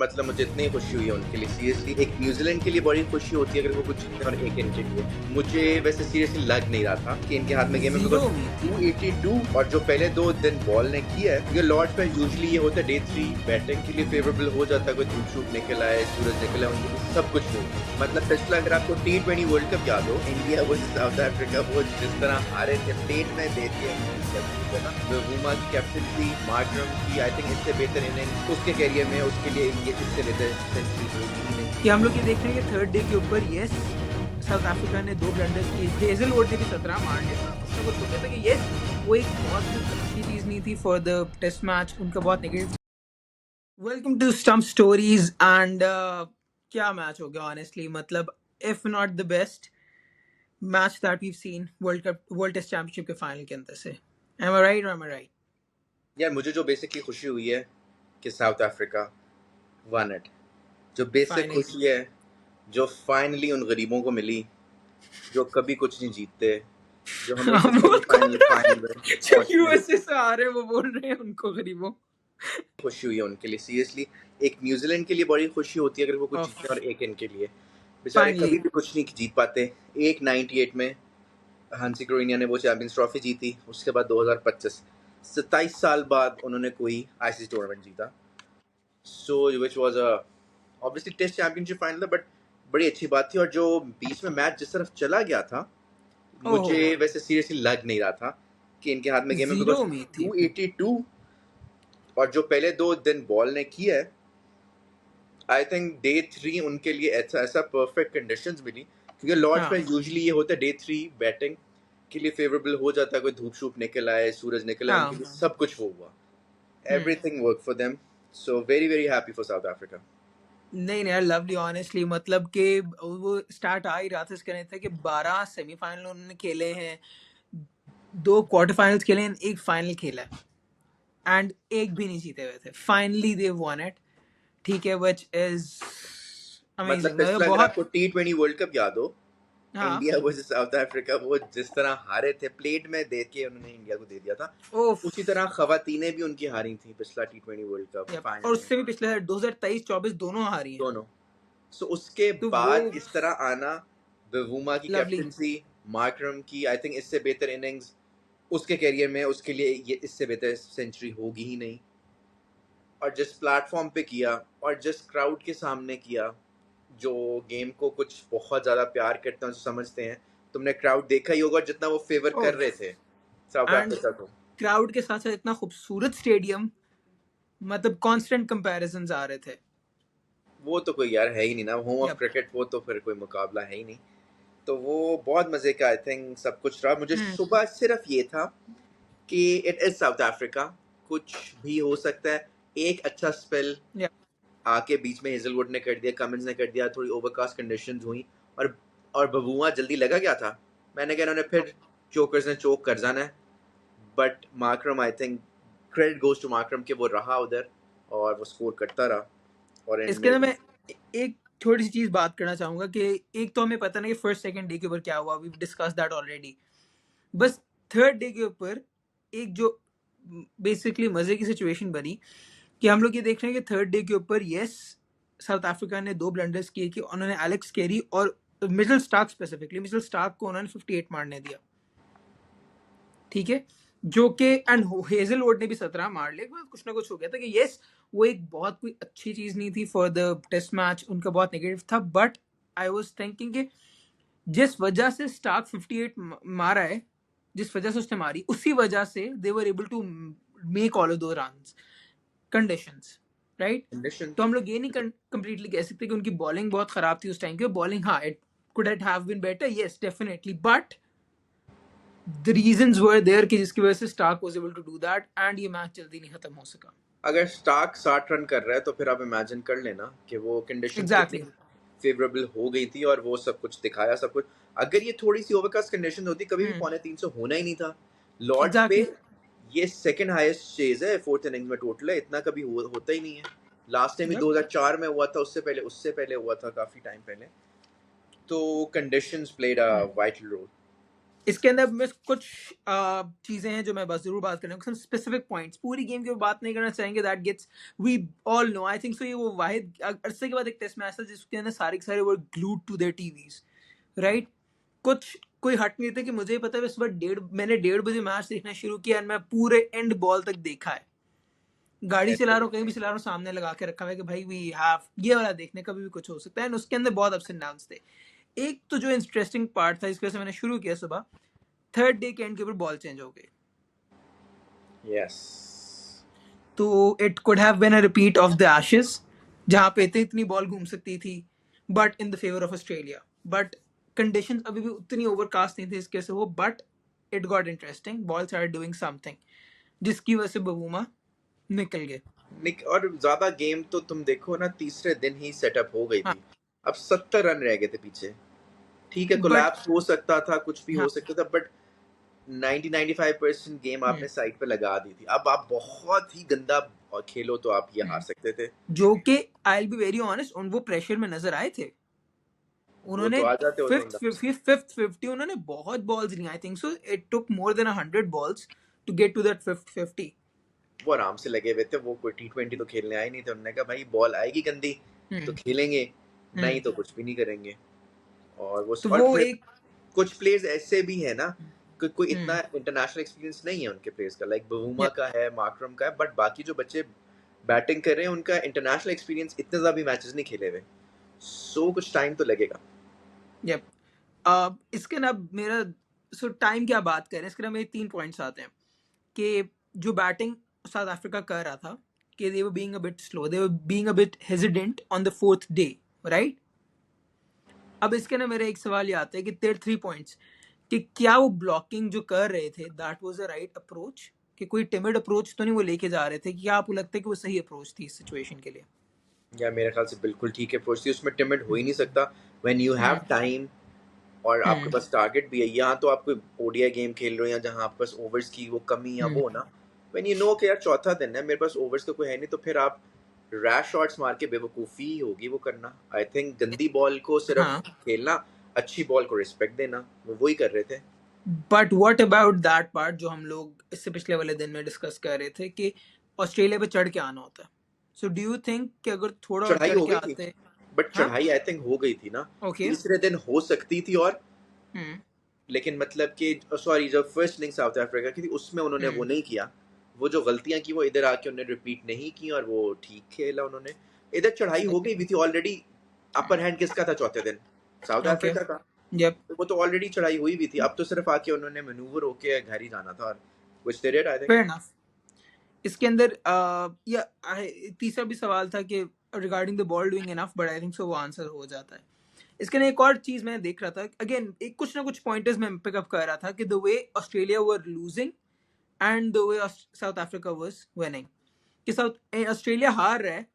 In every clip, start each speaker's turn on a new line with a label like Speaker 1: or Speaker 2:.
Speaker 1: मतलब मुझे इतनी खुशी हुई है उनके लिए सीरियसली। एक न्यूजीलैंड के लिए बड़ी खुशी होती है अगर वो कुछ जीते और एक इनके लिए। मुझे वैसे सीरियसली लग नहीं रहा था कि इनके हाथ में गेम है
Speaker 2: जीरो
Speaker 1: बिकॉज
Speaker 2: उम्मीद थी
Speaker 1: 282 और जो पहले 2 दिन बॉल ने किया है क्योंकि लॉर्ड्स पे यूजुअली ये होता है डे 3 बैटिंग के लिए फेवरेबल हो जाता है, कोई धूप शूट निकल आए सूरज निकल आए, उनके लिए सब कुछ हो। मतलब पिछला अगर आपको T20 वर्ल्ड कप याद हो, इंडिया वर्सेस साउथ अफ्रीका, वो जिस तरह हारे थे प्लेट में दे दिए वुमा की कैप्टनसी, मार्करम की आई थिंक इससे बेहतर इनिंग उसके करियर में, उसके लिए ये इससे बेहतर सेंचुरी होगी ही नहीं।
Speaker 2: कि हम लोग ये देख रहे हैं कि थर्ड डे के ऊपर यस साउथ अफ्रीका ने 2 ब्लंडर्स किए, हेजलवुड ने भी 17 मार दिया। उसने कुछ सोचा था कि यस वो एक बहुत अच्छी चीज नहीं थी फॉर द टेस्ट मैच, उनका बहुत negative. Welcome to stump stories and क्या मैच हो गया ऑनेस्टली, मतलब if not the best match that we seen world test championship के फाइनल के अंदर से। Am I right, am I right?
Speaker 1: यार मुझे जो बेसिकली खुशी हुई है कि साउथ अफ्रीका वन इट, जो बेसिक
Speaker 2: फाइनली
Speaker 1: खुशी है जो फाइनली उन गरीबों को मिली जो कभी कुछ नहीं जीतते, जो हमेशा
Speaker 2: बहुत
Speaker 1: सेमीफाइनल
Speaker 2: कौन
Speaker 1: फाइनल में
Speaker 2: जो
Speaker 1: पहुंचते हैं।
Speaker 2: यूएसए से आ रहे हैं वो बोल रहे हैं उनको गरीबों।
Speaker 1: खुशी हुई है उनके लिए सीरियसली। एक न्यूजीलैंड के लिए बड़ी खुशी होती है अगर वो कुछ जीते और एक इनके लिए। बेचारे
Speaker 2: फाइनली
Speaker 1: कभी भी कुछ नहीं जीत पाते। एक 98 में हांसी क्रोइनिया ने वो चैंपियंस ट्रॉफी जीती, उसके बाद 2025 27 साल बाद उन्होंने कोई आईसीसी टूर्नामेंट जीता। So which was a obviously test championship final था, बट बड़ी अच्छी बात थी। और जो बीच में मैच जिस तरफ चला गया था, मुझे
Speaker 2: ओहो
Speaker 1: वैसे सीरियसली लग नहीं रहा था कि इनके हाथ में गेम है
Speaker 2: जीरो
Speaker 1: बिकॉज
Speaker 2: उम्मीद थी।
Speaker 1: 282 और जो पहले 2 दिन बॉल ने किया है, आई थिंक डे 3 उनके लिए ऐसा परफेक्ट कंडीशंस मिली क्योंकि लॉर्ड्स
Speaker 2: हाँ
Speaker 1: में यूजुअली ये होता है डे 3 बैटिंग के लिए फेवरेबल हो जाता है, कोई धूप शूप निकल आए सूरज निकल आए, उनके
Speaker 2: हाँ
Speaker 1: लिए सब कुछ वो हुआ।
Speaker 2: Hmm
Speaker 1: everything work for them. So very very happy for South Africa.
Speaker 2: नहीं नहीं यार, लवली ऑनेस्टली, मतलब कि वो स्टार्ट आ ही रहा था इसके नहीं था कि 12 सेमीफाइनल उन्होंने खेले हैं, 2 क्वार्टर फाइनल्स खेले हैं, एक फाइनल खेला है एंड एक भी नहीं जीते हुए थे। फाइनली दे वन इट, ठीक है, व्हिच इज
Speaker 1: मतलब
Speaker 2: अमेजिंग।
Speaker 1: पिछला अगर
Speaker 2: बहुत
Speaker 1: आपको T20 वर्ल्ड कप याद हो,
Speaker 2: हाँ
Speaker 1: इंडिया वर्सेस साउथ अफ्रीका, वो जिस तरह हारे थे प्लेट में दे के उन्होंने इंडिया को दे दिया था,
Speaker 2: ओफ।
Speaker 1: उसी तरह खवातीनें भी उनकी हारी थी पिछला T20 वर्ल्ड कप
Speaker 2: Yep. और
Speaker 1: फाइनल में,
Speaker 2: उससे भी पिछले 2023-24 दोनों हारी हैं।
Speaker 1: दोनों। सो उसके
Speaker 2: तो वो
Speaker 1: बाद इस तरह आना, वुमा की
Speaker 2: लवली।
Speaker 1: कैप्टनसी, मार्करम की आई थिंक इससे बेहतर इनिंग्स उसके करियर में, उसके लिए ये इससे बेहतर सेंचुरी होगी ही नहीं। और जिस प्लेटफॉर्म पे किया और जिस क्राउड के सामने किया, जो गेम को कुछ बहुत ज़्यादा प्यार करते हैं, जो समझते हैं, तुमने क्राउड देखा ही होगा जितना वो फेवर कर रहे थे साउथ
Speaker 2: एंड
Speaker 1: अफ्रीका को।
Speaker 2: क्राउड के साथ साथ इतना खूबसूरत स्टेडियम, मतलब कांस्टेंट कंपैरिजंस आ रहे थे।
Speaker 1: वो तो कोई यार है ही नहीं ना, होम ऑफ
Speaker 2: यप
Speaker 1: क्रिकेट, वो तो फिर कोई मुकाबला है ही नहीं। तो वो बहुत मज़े का आई थिंक सब कुछ रहा। मुझे
Speaker 2: हम्म
Speaker 1: सुबह सिर्फ ये था कि इट इज़ साउथ अफ्रीका, कुछ भी हो सकता है। एक अच्छा स्पेल
Speaker 2: यप
Speaker 1: आके बीच में हेजलवुड ने कर दिया, कमिंस ने कर दिया, थोड़ी ओवरकास्ट कंडीशंस हुई और बबुआ जल्दी लगा गया था। मैंने कहा इन्होंने फिर चोकर्स ने चोक कर जाना है, but Markram I think credit goes to Markram कि वो रहा उधर और वो स्कोर करता रहा और एंड
Speaker 2: इसके
Speaker 1: में।
Speaker 2: अंदर मैं एक छोटी सी चीज बात करना चाहूंगा कि एक तो हमें पता नहीं कि फर्स्ट सेकंड डे के ऊपर क्या हुआ, वी डिस्कस दैट ऑलरेडी। बस थर्ड डे के ऊपर एक जो बेसिकली मजे की सिचुएशन बनी कि हम लोग ये देख रहे हैं कि थर्ड डे के ऊपर यस साउथ अफ्रीका ने 2 ब्लंडर्स किए कि उन्होंने एलेक्स कैरी और Mitchell Starc, specifically Mitchell Starc को उन्होंने 58 मारने दिया, ठीक है, जो कि एंड हेजलवुड ने भी 17 मार लिया। कुछ ना कुछ हो गया था कि यस वो एक बहुत कोई अच्छी चीज नहीं थी फॉर द टेस्ट मैच, उनका बहुत नेगेटिव था। बट आई वाज थिंकिंग कि जिस वजह से स्टार्क 58 मारा है, जिस वजह से उसने मारी, उसी वजह से they were able to make all of those runs conditions, right?
Speaker 1: Condition
Speaker 2: तो हम लोग ये नहीं कंप्लीटली कह सकते कि उनकी बॉलिंग बहुत खराब थी उस टाइम की। बॉलिंग हाँ, it could have been better, yes definitely, but the reasons were there कि जिसकी वजह से Starc was able to do that and ये मैच जल्दी नहीं खत्म हो सका।
Speaker 1: अगर स्टार्क 60 रन कर रहा है तो फिर आप इमेजिन कर लेना कि वो कंडीशंस कितनी
Speaker 2: Exactly.
Speaker 1: फेवरेबल हो गई थी और वो सब कुछ दिखाया सब कुछ। अगर ये थोड़ी सी ओवरकास्ट कंडीशन होती कभी भी
Speaker 2: हम्म
Speaker 1: 350 होना ही नहीं था। लॉर्ड्स पे
Speaker 2: एग्जैक्टली।
Speaker 1: ये सेकंड हाईएस्ट चेज है फोर्थ इनिंग्स में टोटल है, इतना कभी होता ही नहीं है। लास्ट टाइम भी
Speaker 2: Yep.
Speaker 1: 2004 में हुआ था, उससे पहले हुआ था काफी टाइम पहले। तो conditions played a vital role.
Speaker 2: इसके अंदर मैं कुछ चीजें हैं जो मैं बस जरूर बात करना हूँ, स्पेसिफिक पॉइंट्स, पूरी गेम की बात नहीं करना चाहेंगे, that gets, we all know, I think so ये वो वाहिद अरसे के बाद एक टेस्ट मैच था जिसके अंदर सारे के सारे were glued to their TVs, right? कुछ कोई हट नहीं था कि मुझे पता है इस बार मैंने 1:30 बजे मैच देखना शुरू किया और मैं पूरे एंड बॉल तक देखा है। गाड़ी चला
Speaker 1: ऐसे
Speaker 2: रहा हूँ, कहीं भी चला रहा हूँ, सामने लगा के रखा हुआ है कि भाई वी हैव ये वाला देखने, कभी भी कुछ हो सकता है। उसके अंदर बहुत अप्स एंड डाउन्स थे। एक तो जो इंटरेस्टिंग पार्ट था, इसकी वजह से मैंने शुरू किया सुबह, थर्ड डे के एंड के ऊपर बॉल चेंज हो गई,
Speaker 1: यस,
Speaker 2: तो it could have been a repeat of the Ashes, जहां पे इतनी बॉल घूम सकती थी, but in the favour of Australia. But conditions अभी भी उतनी ओवरकास्ट नहीं थी इसके से वो, but it got interesting, ball started doing something, जिसकी वजह से बवूमा निकल गए।
Speaker 1: निक और ज्यादा गेम तो तुम देखो ना, तीसरे दिन ही सेटअप हो गई
Speaker 2: हाँ,
Speaker 1: थी। अब 70 रन रह गए थे पीछे। ठीक है,
Speaker 2: बट
Speaker 1: कोलैप्स हो सकता था, कुछ भी
Speaker 2: हाँ,
Speaker 1: हो सकता था, बट 90-95% गेम आपने साइड पे लगा दी थी। अब आप बहुत ही गंदा खेलो तो आप ये हार सकते थे।
Speaker 2: जो कि I will be very honest, उन वो प्रेशर में नजर आए थे।
Speaker 1: वो
Speaker 2: उन्होंने
Speaker 1: तो आ जाते, वो तो
Speaker 2: फिफ्थ 50, उन्होंने बहुत बॉल्स ली, I think so it took more than 100 balls to get to that fifth 50।
Speaker 1: वो आराम से लगे हुए थे। वो कोई T20 तो खेलने आए नहीं थे। उन्होंने कहा भाई बॉल आएगी गंदी तो
Speaker 2: हम्म
Speaker 1: खेलेंगे, नहीं
Speaker 2: हम्म
Speaker 1: तो कुछ भी नहीं करेंगे। और वो
Speaker 2: तो
Speaker 1: और
Speaker 2: वो
Speaker 1: फिर
Speaker 2: एक
Speaker 1: कुछ प्लेयर्स ऐसे भी है ना कि कोई इतना
Speaker 2: हम्म
Speaker 1: इंटरनेशनल एक्सपीरियंस नहीं है उनके प्लेयर्स का, लाइक बवूमा
Speaker 2: या
Speaker 1: का है, मार्करम का है, बट बाकी जो बच्चे बैटिंग कर रहे हैं उनका इंटरनेशनल एक्सपीरियंस इतने ज्यादा भी मैचेस नहीं खेले हुए। सो कुछ टाइम तो लगेगा।
Speaker 2: या इसके ना मेरा, सो टाइम क्या बात करें, इसके ना मेरे 3 पॉइंट्स आते हैं कि जो बैटिंग साउथ अफ्रीका कर रहा था, कि they were being a bit slow, they were being a bit hesitant on the fourth day, right? अब इसके ना मेरे एक सवाल ये आता है कि तेरे 3 पॉइंट्स, कि क्या वो ब्लॉकिंग जो कर रहे थे that was the right approach, कि कोई टिमिड अप्रोच तो नहीं वो लेके जा रहे थे, कि क्या आपको लगता है कि वो सही अप्रोच थी इस सिचुएशन के लिए?
Speaker 1: या मेरे ख्याल से बिल्कुल ठीक है अप्रोच थी। उसमें टिमिड हो ही नहीं सकता when you have
Speaker 2: hmm
Speaker 1: time और आपके
Speaker 2: हम्म
Speaker 1: पास टारगेट भी है। यहाँ तो आप कोई ओडीआई गेम खेल रहे हो या जहाँ आपके पास ओवर्स की वो कमी या
Speaker 2: हम्म
Speaker 1: वो ना, व्हेन यू नो कि यार चौथा दिन है, मेरे पास ओवर्स का कोई है नहीं, तो फिर आप रैश शॉट्स मार के बेवकूफ़ी ही होगी वो करना। आई थिंक गंदी बॉल को सिर्फ
Speaker 2: हाँ,
Speaker 1: खेलना, अच्छी बॉल को रिस्पेक्ट देना, वो वही कर रहे थे।
Speaker 2: But what about that part जो हम लोग इससे पिछले वाले दिन में डिस्कस कर रहे थे, कि ऑस्ट्रेलिया पे चढ़ के आना होता है। सो डू यू थिंक कि अगर थोड़ा और
Speaker 1: चढ़ाई
Speaker 2: चढ़
Speaker 1: हो
Speaker 2: के
Speaker 1: गई थी,
Speaker 2: आते?
Speaker 1: बट
Speaker 2: हाँ,
Speaker 1: चढ़ाई आई थिंक हो गई थी ना।
Speaker 2: ओके,
Speaker 1: तीसरे दिन हो सकती थी और,
Speaker 2: हम्म
Speaker 1: लेकिन मतलब कि सॉरी, जब फर्स्ट इनिंग साउथ अफ्रीका की थी उसमें उन्होंने वो
Speaker 2: हम्म
Speaker 1: नहीं किया। वो जो गलतियां की वो इधर आके उन्होंने रिपीट नहीं की और वो ठीक खेला उन्होंने। इधर चढ़ाई हो गई भी थी ऑलरेडी। अपर हैंड किसका था चौथे दिन? साउथ
Speaker 2: ओके,
Speaker 1: अफ्रीका का।
Speaker 2: जब
Speaker 1: तो वो तो ऑलरेडी चढ़ाई हुई भी थी। अब तो सिर्फ आके उन्होंने मैन्यूवर होके घर ही जाना था, और which they did I think.
Speaker 2: Fair enough. इसके अंदर या तीसरा भी सवाल था कि regarding the ball doing enough, but I think सो वो आंसर हो जाता है। इसके ना एक और चीज मैं देख रहा था, अगेन एक कुछ ना कुछ पॉइंटर्स मैं पिकअप कर रहा था, कि the way Australia were losing and the way south Africa was winning, कि साउथ ऑस्ट्रेलिया हार रहा है,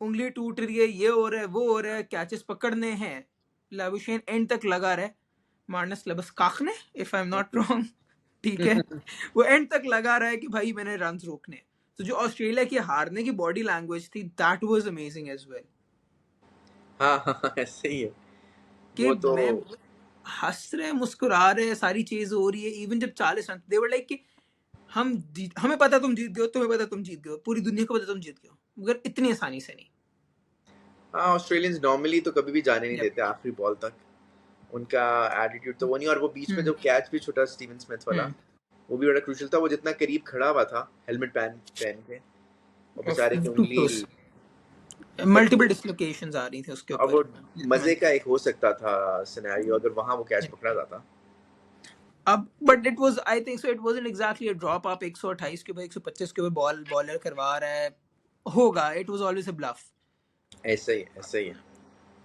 Speaker 2: उंगली टूट रही है, ये हो रहा है, वो हो रहा है, कैचेस पकड़ने हैं, लाबुशेन एंड तक लगा रहा है, Marnus Labuschagne, if I am not wrong, ठीक है, वो एंड तक लगा रहा है कि भाई मैंने रन रोकने हैं। तो जो ऑस्ट्रेलिया की हारने की बॉडी लैंग्वेज थी, that was amazing as well,
Speaker 1: हाँ हाँ हाँ, ऐसे ही है
Speaker 2: कि
Speaker 1: वो तो।
Speaker 2: मैं हंस रहे, मुस्कुरा रहे, सारी चीज हो रही है, इवन जब 40 रन दे वर लाइक कि हमें पता तुम जीत गए हो, तुम्हें पता तुम जीत गए हो, पूरी दुनिया को पता तुम जीत गए हो, मगर इतनी आसानी से नहीं।
Speaker 1: हाँ, ऑस्ट्रेलियंस नॉर्मली तो कभी भी जाने नहीं
Speaker 2: Yep.
Speaker 1: देते आखिरी बॉल तक। उनका एटीट्यूड तो वो नहीं। और वो बीच में
Speaker 2: हम्म
Speaker 1: जो कैच भी छूटा स्टीवन स्मिथ वाला,
Speaker 2: हम्म
Speaker 1: वो भी बड़ा क्रूशियल था। वो जितना करीब खड़ा हुआ था हेलमेट पहन पहन के, और बेचारे की
Speaker 2: टू
Speaker 1: उंगली।
Speaker 2: क्लोज,
Speaker 1: बट
Speaker 2: मल्टीपल डिसलोकेशंस आ रही थी उसके
Speaker 1: अब वो
Speaker 2: ऊपर, जितना
Speaker 1: मजे
Speaker 2: मैं
Speaker 1: का एक हो सकता था सिनेरियो अगर वहां वो कैच पकड़ा जाता।
Speaker 2: अब, but it was, I think so it wasn't exactly a drop. आप 128 के ऊपर 125 के ऊपर बॉलर करवा रहा है, होगा, it was always a bluff.
Speaker 1: ऐसे ही ऐसे ही है।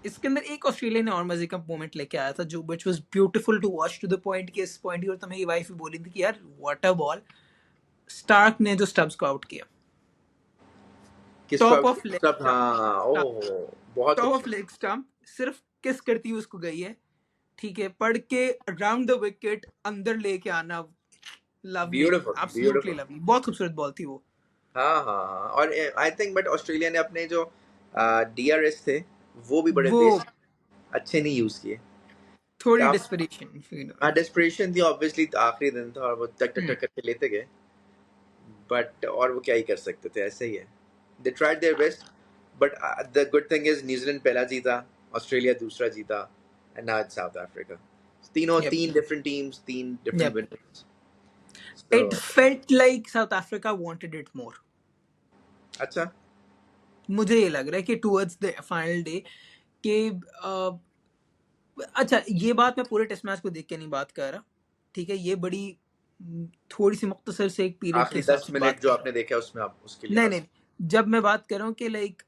Speaker 2: इसके अंदर एक ऑस्ट्रेलिया ने और मजे का मोमेंट लेके आया था, जो which was beautiful to watch, to the point कि इस पॉइंट की और तो मेरी वाइफ भी बोली थी कि यार व्हाट अ बॉल, स्टार्क ने जो स्टब्स को आउट किया,
Speaker 1: किसको?
Speaker 2: टॉप ऑफ लेग
Speaker 1: सब, हाँ,
Speaker 2: स्टंप,
Speaker 1: ओह बहुत
Speaker 2: टॉप ऑफ
Speaker 1: खूबसूरत।
Speaker 2: लेग स्टंप, सिर्फ किस करती हुई उसको गई है, ठीक है, पढ़ के अराउंड द विकेट अंदर लेके आना, lovely,
Speaker 1: beautiful
Speaker 2: absolutely
Speaker 1: beautiful.
Speaker 2: Lovely, बहुत खूबसूरत बॉल थी वो।
Speaker 1: हाँ हाँ हाँ। और आई थिंक बट ऑस्ट्रेलिया ने अपने जो डीआरएस थे वो भी बड़े
Speaker 2: वो
Speaker 1: वेस्ट, अच्छे नहीं यूज किए।
Speaker 2: थोड़ी
Speaker 1: काफ
Speaker 2: desperation फील हो
Speaker 1: हाँ,
Speaker 2: रही थी।
Speaker 1: डेस्परेशन थी ऑब्वियसली, आखिरी दिन था और वो टक टक
Speaker 2: हम्म,
Speaker 1: टक करके लेते गए, बट और वो क्या ही कर सकते थे, ऐसे ही है। They tried their best, but the good thing is New Zealand पहला जीता, ऑस्ट्रेलिया दूसरा जीता, and now it's south Africa. तीनों
Speaker 2: yep,
Speaker 1: तीन डिफरेंट टीम्स, तीन different
Speaker 2: yep.
Speaker 1: Winners.
Speaker 2: It
Speaker 1: so
Speaker 2: felt like South Africa wanted it more.
Speaker 1: अच्छा,
Speaker 2: मुझे ये लग रहा है कि towards the final day कि अच्छा, ये बात मैं पूरे टेस्ट मैच को देख के नहीं बात कर रहा, ठीक है, ये बड़ी थोड़ी सी मुख्तसर से एक पीरियड के
Speaker 1: आखिरी
Speaker 2: हिसाब
Speaker 1: दस
Speaker 2: से बात
Speaker 1: मिनट जो
Speaker 2: कर रहा
Speaker 1: आपने देखा उसमें आप उसके
Speaker 2: हूँ। नहीं
Speaker 1: लिहाज
Speaker 2: नहीं,
Speaker 1: से।
Speaker 2: जब मैं बात कर रहा हूँ कि लाइक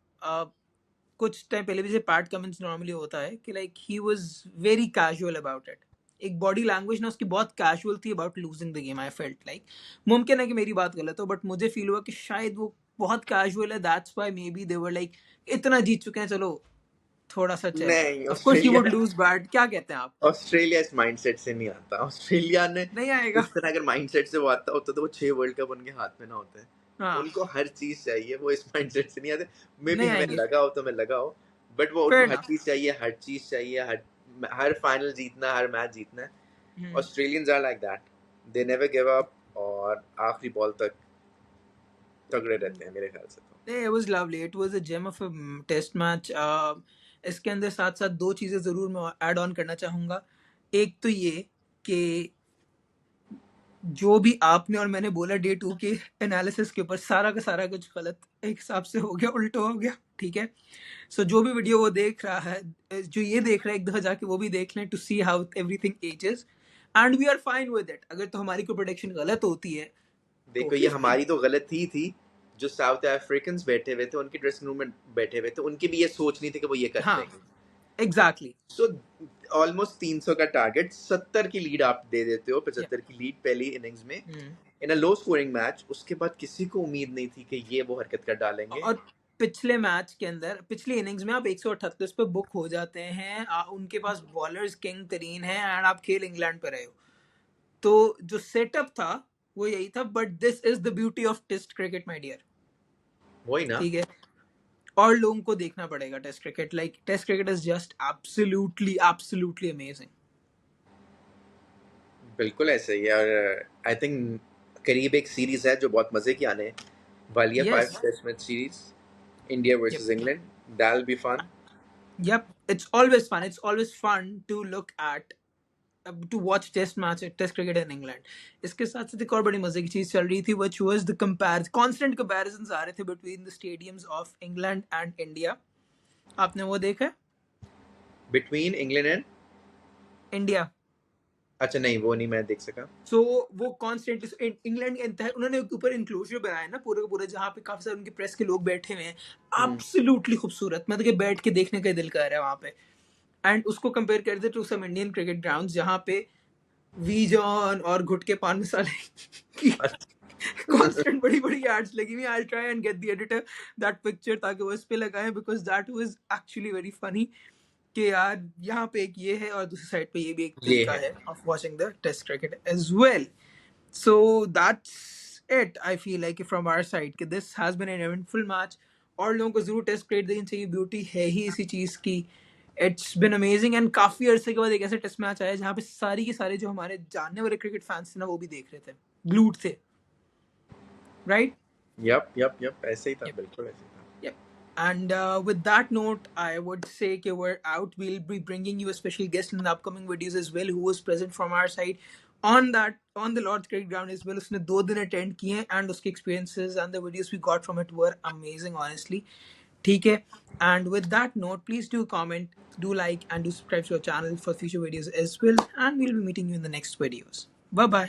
Speaker 2: कुछ टाइम पहले भी से पैट कमिंस नॉर्मली होता है कि like he was very casual about it. एक बॉडी लैंग्वेज ना उसकी बहुत कैजुअल थी about losing the game. I felt like, मुमकिन है कि मेरी बात गलत हो, बट मुझे फील हुआ कि शायद वो बहुत कैजुअल है, that's why may be they were like इतना जीत चुके हैं, चलो थोड़ा सा चेल।
Speaker 1: नहीं,
Speaker 2: of course he
Speaker 1: Australia
Speaker 2: would lose, but क्या कहते हैं आप?
Speaker 1: ऑस्ट्रेलिया इस माइंडसेट से नहीं आता। ऑस्ट्रेलिया ने
Speaker 2: नहीं आएगा।
Speaker 1: इस तरह अगर माइंडसेट से वो आता होता तो वो 6 वर्ल्ड कप उनके हाथ में ना होते।
Speaker 2: हाँ,
Speaker 1: उनको हर चीज चाहिए, वो इस माइंडसेट से नहीं आते। मे बी
Speaker 2: नहीं
Speaker 1: हमें
Speaker 2: आएंगे।
Speaker 1: लगा हो तो मैं लगा हो, बट वो
Speaker 2: फेयर
Speaker 1: उनको हर
Speaker 2: इनफ।
Speaker 1: चीज चाहिए, हर चीज चाहिए, हर फाइनल जीतना, हर मैच जीतना है।
Speaker 2: Hmm,
Speaker 1: Australians are like that, they never give up, और आखिरी बॉल तक तगड़े रहते हैं मेरे ख्याल से तो।
Speaker 2: it was lovely. It was a gem of a test match. इसके अंदर साथ साथ दो चीज़ें ज़रूर मैं ऐड ऑन करना चाहूँगा। एक तो ये कि जो भी आपने और मैंने बोला डे 2 के एनालिसिस के ऊपर, सारा का सारा कुछ गलत एक हिसाब से हो गया, उल्टा हो गया, ठीक है। सो जो भी वीडियो वो देख रहा है, जो ये देख रहा है, एक दफ़ा जाके वो भी देख लें to see how everything ages, and we are fine with it. अगर तो हमारी कोई प्रोडिक्शन गलत होती है तो
Speaker 1: देखो, ये
Speaker 2: ऑब्वियसली
Speaker 1: हमारी तो गलती थी। जो साउथ अफ्रीकन बैठे हुए थे, उनके ड्रेसिंग रूम में बैठे हुए थे, उनकी भी ये सोच नहीं थी कि वो ये कर
Speaker 2: हाँ,
Speaker 1: पाएंगे।
Speaker 2: एग्जैक्टली।
Speaker 1: सो ऑलमोस्ट 300 का टारगेट, 70 की लीड आप दे देते हो, 75 की लीड पहली इनिंग्स में, इन अ लो स्कोरिंग मैच। उसके बाद किसी को उम्मीद नहीं थी कि ये वो हरकत कर डालेंगे।
Speaker 2: और पिछले मैच के अंदर, पिछली इनिंग्स में आप 138 पे बुक हो जाते हैं, उनके पास बॉलर्स किंग तरीन हैं, एंड आप खेल इंग्लैंड पे रहे हो। तो जो सेटअप था वो यही था, but this is the beauty of test cricket my dear,
Speaker 1: वही ना,
Speaker 2: ठीक है। और लोगों को देखना पड़ेगा test cricket, like test cricket is just absolutely absolutely amazing.
Speaker 1: बिल्कुल ऐसे ही है। और आई थिंक करीब एक सीरीज है जो बहुत मजे की आने वाली है,
Speaker 2: yes,
Speaker 1: 5 test match series, India
Speaker 2: yup,
Speaker 1: versus England. That be fun.
Speaker 2: Yup, it's always fun, it's always fun to look at, to watch test match, test cricket in England. इसके साथ साथ एक और बड़ी मजे की चीज चल रही थी, which was the compare constant comparisons आ रहे थे between the stadiums of England and India. आपने वो देखा है?
Speaker 1: Between England and,
Speaker 2: India.
Speaker 1: अच्छा नहीं, वो नहीं मैं देख सका।
Speaker 2: सो वो कॉन्स्टेंटली इंग्लैंड के उन्होंने ऊपर इंक्लोजर बनाया ना पूरे का पूरा, जहाँ पे काफी सारे उनके प्रेस के लोग बैठे हुए हैं।
Speaker 1: हम्म,
Speaker 2: एब्सोल्युटली खूबसूरत, मतलब कि बैठ के देखने का दिल कर रहा है वहां पे। एंड उसको कंपेयर करते to some Indian cricket grounds, जहाँ पे वी जॉन और गुटके पान मसाले की कांस्टेंट बड़ी बड़ी एड्स लगी हुई। I try and get the editor that picture ताकि वो इस पे लगाएं, because that was actually very funny कि यार यहाँ पे एक ये है और दूसरी साइड पे ये भी एक
Speaker 1: ये
Speaker 2: तरीका
Speaker 1: है।
Speaker 2: है of watching the test cricket as well. So that's it. I feel like from our side कि this has been an eventful match, और लोगों को जरूर टेस्ट क्रिकेट देखनी चाहिए, ब्यूटी है ही इसी चीज की। इट्स बिन अमेजिंग, एंड काफी अरसे के बाद एक ऐसा टेस्ट मैच आया जहाँ पे सारी के सारे जो हमारे जानने वाले क्रिकेट फैंस थे ना, वो भी देख रहे थे, ग्लूड थे, राइट?
Speaker 1: यप यप यप, ऐसे ही था,
Speaker 2: Yep.
Speaker 1: बिल्कुल ऐसे ही था।
Speaker 2: Yep. And with that note, I would say that we're out. We'll be bringing you a special guest in the upcoming videos as well, who was present from our side on the Lord's Cricket Ground as well. उसने 2 दिन attend किए हैं, and उसके experiences and the videos we got from it were amazing, honestly. ठीक है? And with that note, please do comment, do like, and do subscribe to our channel for future videos as well. And we'll be meeting you in the next videos. Bye bye.